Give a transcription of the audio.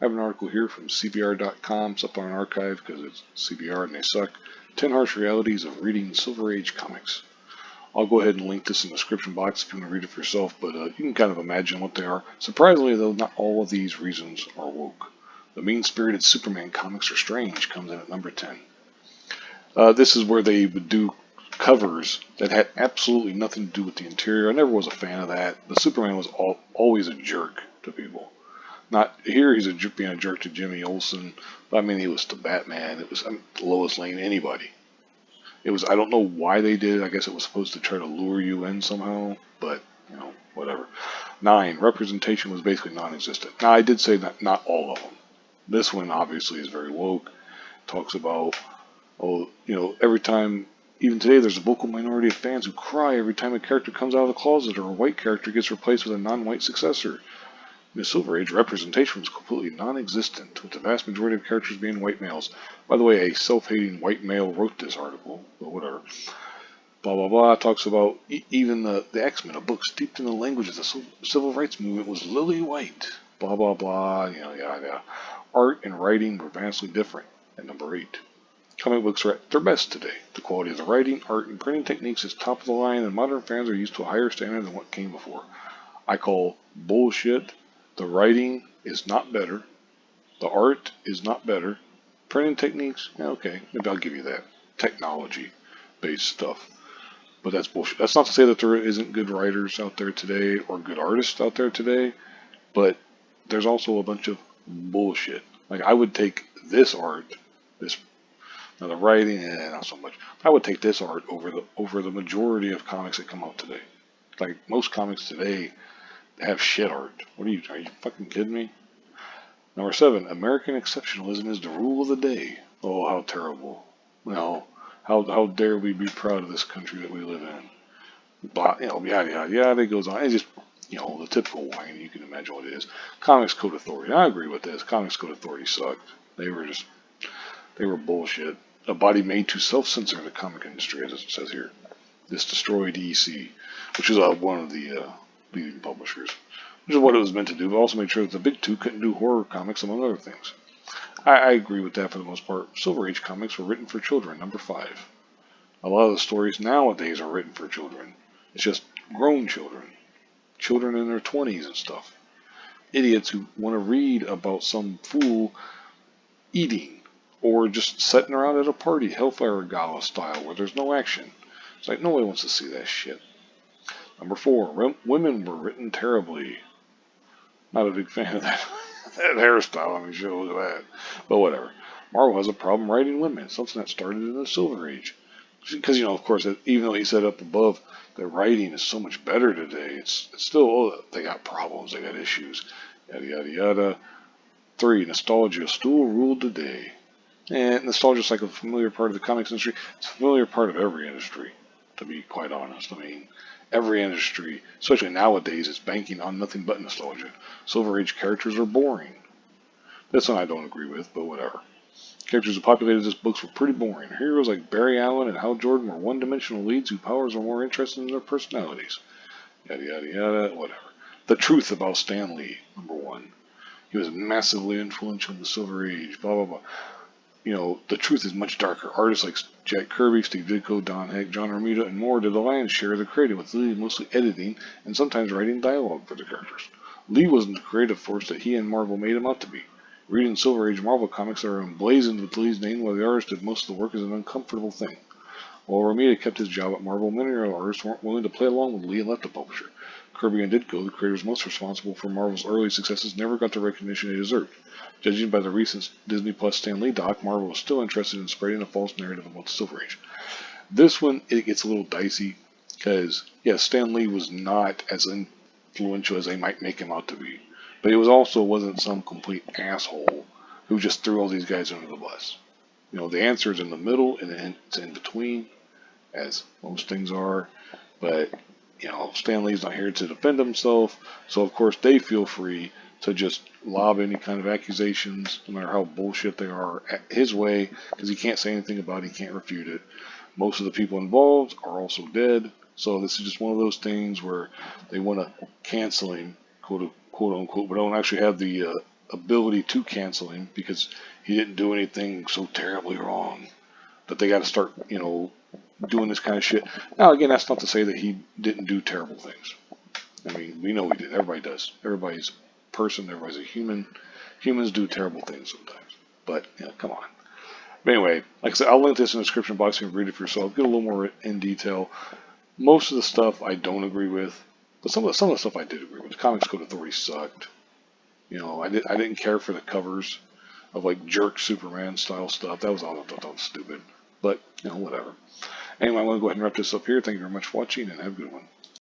I have an article here from CBR.com. It's up on an archive because it's CBR and they suck. 10 harsh realities of reading Silver Age comics. I'll go ahead and link this in the description box if you want to read it for yourself, but you can kind of imagine what they are. Surprisingly, though, not all of these reasons are woke. The mean-spirited Superman comics are strange comes in at number 10. This is where they would do covers that had absolutely nothing to do with the interior. I never was a fan of that. The Superman was always a jerk to people. Not here, he's being a jerk to Jimmy Olsen, but I mean, he was to Batman. It was Lois Lane, anybody. It was, I don't know why they did it. I guess it was supposed to try to lure you in somehow, but, whatever. 9, representation was basically non-existent. Now, I did say that not all of them. This one obviously is very woke. Talks about, every time, even today, there's a vocal minority of fans who cry every time a character comes out of the closet or a white character gets replaced with a non-white successor. In the Silver Age, representation was completely non-existent, with the vast majority of characters being white males. By the way, a self-hating white male wrote this article, but whatever. Blah, blah, blah. Talks about even the X-Men, a book steeped in the language of the civil rights movement, was lily white. Blah, blah, blah. Yeah. Art and writing were vastly different at number 8. Comic books are at their best today. The quality of the writing, art, and printing techniques is top of the line, and modern fans are used to a higher standard than what came before. I call bullshit. The writing is not better. The art is not better. Printing techniques, okay, maybe I'll give you that. Technology-based stuff. But that's bullshit. That's not to say that there isn't good writers out there today or good artists out there today, but there's also a bunch of bullshit. Like, I would take this art, now the writing, not so much. I would take this art over the majority of comics that come out today. Like, most comics today have shit art. Are you fucking kidding me? Number 7, American exceptionalism is the rule of the day. Oh, how terrible. No, how dare we be proud of this country that we live in. Blah, yada, it goes on. It's just, the typical whine, you can imagine what it is. Comics Code Authority. I agree with this. Comics Code Authority sucked. They were bullshit. A body made to self-censor the comic industry, as it says here. This destroyed EC, which is one of the leading publishers, which is what it was meant to do, but also made sure that the big two couldn't do horror comics, among other things. I agree with that for the most part. Silver Age comics were written for children, number 5. A lot of the stories nowadays are written for children. It's just grown children. Children in their 20s and stuff. Idiots who want to read about some fool eating, or just sitting around at a party, Hellfire Gala style, where there's no action. It's like, nobody wants to see that shit. Number 4, women were written terribly. Not a big fan of that, that hairstyle. I mean, shit, look at that. But whatever. Marvel has a problem writing women. It's something that started in the Silver Age. Because, of course, even though he said up above that writing is so much better today, it's still, they got problems, they got issues, yada, yada, yada. 3, nostalgia still ruled the day. And nostalgia is like a familiar part of the comics industry. It's a familiar part of every industry, to be quite honest. I mean, every industry, especially nowadays, is banking on nothing but nostalgia. Silver Age characters are boring. That's one I don't agree with, but whatever. Characters who populated this books were pretty boring. Heroes like Barry Allen and Hal Jordan were one-dimensional leads whose powers were more interesting than their personalities. Yada, yada, yada, whatever. The truth about Stan Lee, number 1. He was massively influential in the Silver Age, blah, blah, blah. The truth is much darker. Artists like Jack Kirby, Steve Ditko, Don Heck, John Romita, and more did the lion's share of the creative, with Lee mostly editing and sometimes writing dialogue for the characters. Lee wasn't the creative force that he and Marvel made him out to be. Reading Silver Age Marvel comics that are emblazoned with Lee's name while the artist did most of the work is an uncomfortable thing. While Romita kept his job at Marvel, many other artists weren't willing to play along with Lee and left the publisher. Kirby and Ditko, the creators most responsible for Marvel's early successes, never got the recognition they deserved. Judging by the recent Disney Plus Stan Lee doc, Marvel was still interested in spreading a false narrative about the Silver Age. This one, it gets a little dicey, because, yes, Stan Lee was not as influential as they might make him out to be. But he wasn't some complete asshole who just threw all these guys under the bus. The answer is in the middle, and it's in between, as most things are. But, Stan Lee's not here to defend himself, so of course they feel free to just lob any kind of accusations, no matter how bullshit they are, his way, because he can't say anything about it, he can't refute it. Most of the people involved are also dead, so this is just one of those things where they want to cancel him, quote unquote, but don't actually have the ability to cancel him because he didn't do anything so terribly wrong that they got to start, doing this kind of shit. Now, again, that's not to say that he didn't do terrible things. I mean, we know he did. Everybody does. Everybody's a person. Everybody's a human. Humans do terrible things sometimes. But, come on. But anyway, like I said, I'll link this in the description box. You can read it for yourself. Get a little more in detail. Most of the stuff I don't agree with, but some of the stuff I did agree with. The Comics Code Authority sucked. I didn't care for the covers of like jerk Superman style stuff. That was all I thought that was stupid. But whatever. Anyway, I'm going to go ahead and wrap this up here. Thank you very much for watching, and have a good one.